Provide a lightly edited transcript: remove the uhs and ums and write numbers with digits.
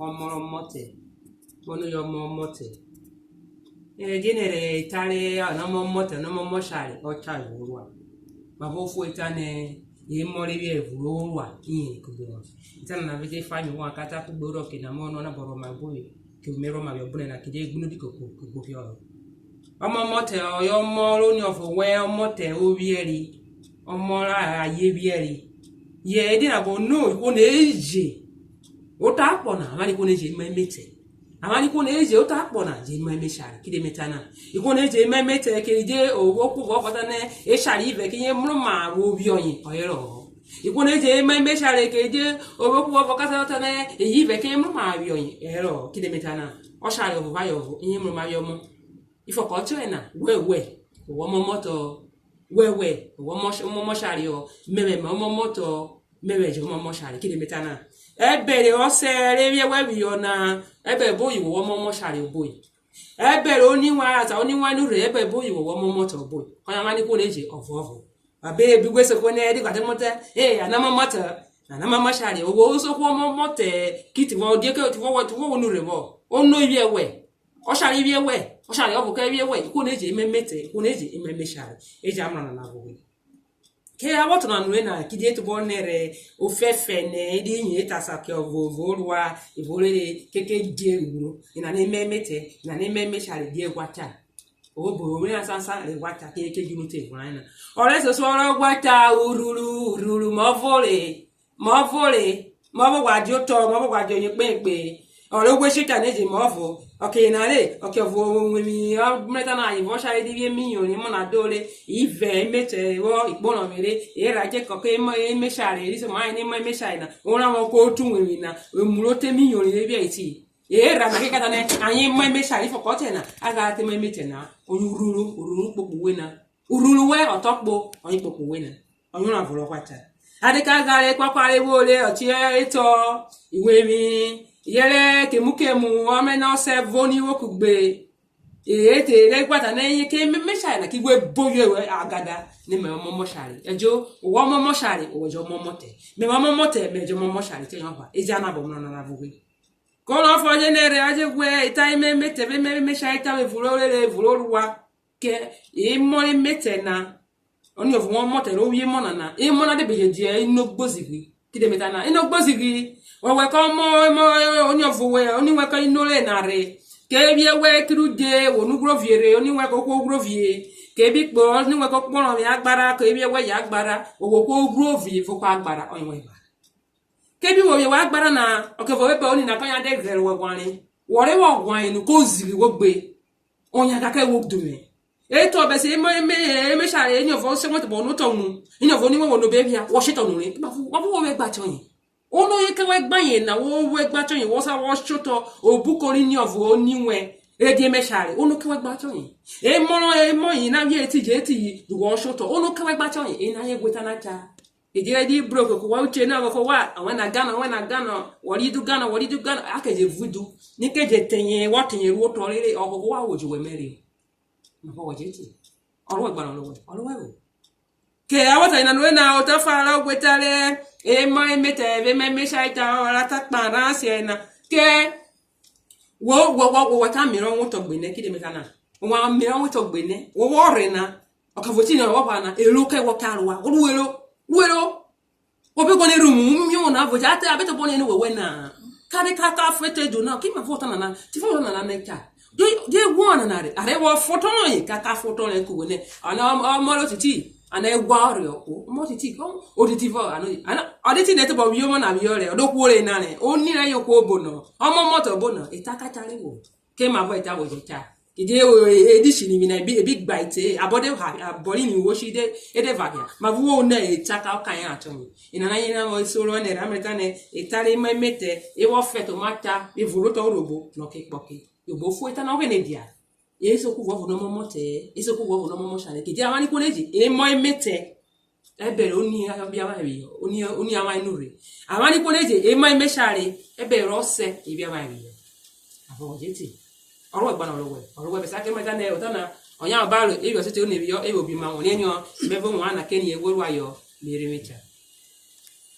mote bono yo mote genere tare no mote no moshari o chai urwa ma bo fu itane ye mori vie urwa yin kubo itana na vije fanyu wa kata ku gboro ke na mono na boro magui ke mero ma yobune na kije gbunu diko ku yo mote yo moro ni of we mote obieri omora aye bieri ye di na bo no ko na eje o ta pona amani ko na eje mete amani ko na eje o ta pona je meshari kide metana iko na eje mete ke je owo ku go kota ne e shari ibe ke ye mru ma wo bi oyin oyero iko na eje meshari ke je owo ku go kota ne e ibe ke mru ma bi oyin ero kide metana o shari owo ba yo yin mru ma yo mo ifo ko to ena we wo moto wewe wo shari o meme moto mewe je mo shari kide metana ebere osere wie webi ona ebe boyi wo shari boyi ebere oniwa nu re ebe boyi wo moto boyi oya mani ko leje ovovo abe bi gwese ko ne di kwate mote ana shari wo so ko mote kiti wo die ke wo nu re bo ono wie we o shari wie we o shari obo ka wie we ko leje memete ko leje shari eje amana na boyi ke awoto na nwe na kidie to bonere ofefe ne di yin etasa ke ovovorwa ivorere keke die uru ina na memete ina na memeshari die gwacha obo we na sansa re gwacha keke junute gwana ore so oro gwacha ururu mo gwajo to mo gwajo yin pepe ore gwe shita neje mo vo okay na le okay vo mi meta na yi vo shari di vie mi ni mo na dole ive mete wo ipono mere era je ko ke mo me shari ri so ma ni mo me shari na ora mo ko tu mi na emulote mi ni le bia iti era na ke kata ne anyi mo me shari fo ko te na aga te mo mete na ururu popo we na ururu we otokpo onyi popo we na onyu na volo kwata adika gare kwakware wo le oti eto iwe mi yere kemukemu amena se voni wokugbe ete le kwata na yin ke meshari na kigwe boyo agada ni me momo shari ejo wo momo shari ojo momote me momote me jo momo shari te yan ba eja na bo na vuwe ko lo fo je ne re aje gwe ita ime mete be me shari ta we vuloruwa ke e mo mete na oni of one mote ro wi mo na e mo na de beje die ino gbozigi kide meta na ino gbozigi we ko mo oni of we oni we ko ino le na re ke bi we kru de onu groviere oni we ko grovie ke bi po oni we ko poro mi agbara ke bi we ya agbara owo ko grovie fo ko agbara oni we ba ke bi wo ye wa agbara na o ke fo we pe oni na kan ya de zero we gwan wore wo gwan nu ko zigi wo gbe onya ka ke wo dume eto be se me share ni of se mo to bonu to nu ni of ni wo no be bia wo shito nu ni ba fu wo we gba tonyin ono ye ke we gba yin na wo we gba tonyin wo sa wo shoto obukori ni of oniwe edie me share ono ke we gba tonyin e mo yin na ye ti je ti du wo shoto ono ke we gba tonyin e na ye gweta na cha e je di broke ko wa uche na ko wa awon na gana wori du gana akeje vudu ni keje tenye wo tenye ru to rere ogogo wa woju we mere no wo jeti orwe gbara orwe wo ke awata ina no na o ta fara gwetale e mo emete be me shaita ora ta para se na ke wo ta miro wo to gbene kide metana wo miro wo to gbene wo wore na o ka voti na wo pa na elu ke wo karwa wero obi go ne room mi o na voti ata abeto boni ni we na kare ka fete do na ki ma vota na ti fo na na ka de one na are wo foto no yi kaka foto le ku ne ana mo lo titi ana egwa ore o mo titi ko o titi fo ana oditi ne to bo wi o mo na wi ore odo ku ore na ne o ni na yo ko bono o mo moto bono itaka chari wo ke ma bo ita wo je cha ide edishi ni mi na bi gba ite abode ha abori ni wo shi de ede vagia ma wo na itaka kan ya ato mi ina na yin na mo soro ne rameta ne itari memete e wo feto mata e voloto robo no ke poke yobo fu eta na ogenedia yeso ku wo no momote yeso ku wo no momo shale ke dia mani ko leji e mo emete ebere oni abi ama bi oni ama inure amani ko leji e mo emeshare ebere ose ibi ama bi abo jeti orwe gba na orwe be sake meta na otana onya balo e yo sete oni bi yo e obi ma won enyo mebo won na keni eworu ayo mere mecha